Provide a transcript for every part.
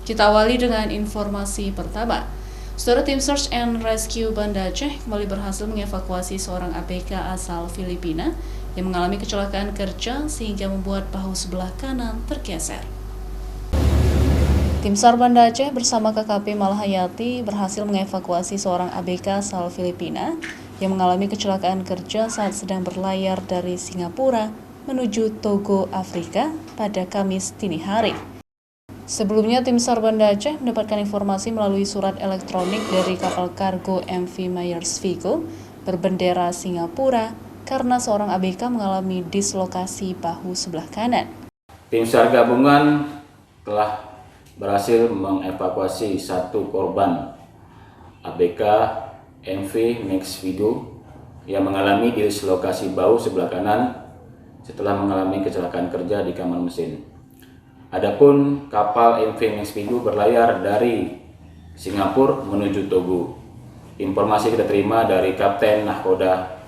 Kita awali dengan informasi pertama. Saudara, tim Search and Rescue Banda Aceh kembali berhasil mengevakuasi seorang ABK asal Filipina yang mengalami kecelakaan kerja sehingga membuat bahu sebelah kanan tergeser. Tim SAR Banda Aceh bersama KKP Malahayati berhasil mengevakuasi seorang ABK asal Filipina yang mengalami kecelakaan kerja saat sedang berlayar dari Singapura menuju Togo, Afrika pada Kamis dini hari. Sebelumnya, tim SAR Banda Aceh mendapatkan informasi melalui surat elektronik dari kapal kargo MV Myers Vigo berbendera Singapura karena seorang ABK mengalami dislokasi bahu sebelah kanan. Tim SAR gabungan telah berhasil mengevakuasi satu korban ABK MV Myers Vigo yang mengalami dislokasi bahu sebelah kanan setelah mengalami kecelakaan kerja di kamar mesin. Adapun kapal MV Myers Vigo berlayar dari Singapura menuju Togo. Informasi kita terima dari Kapten Nahkoda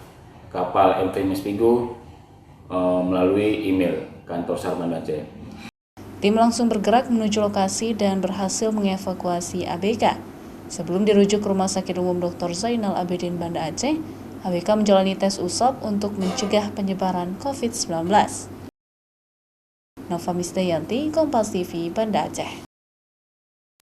kapal MV Myers Vigo melalui email kantor SAR Banda Aceh. Tim langsung bergerak menuju lokasi dan berhasil mengevakuasi ABK. Sebelum dirujuk ke Rumah Sakit Umum Dr. Zainal Abidin Banda Aceh, ABK menjalani tes usap untuk mencegah penyebaran COVID-19. Nova Misdayanti, Kompas TV, Banda Aceh.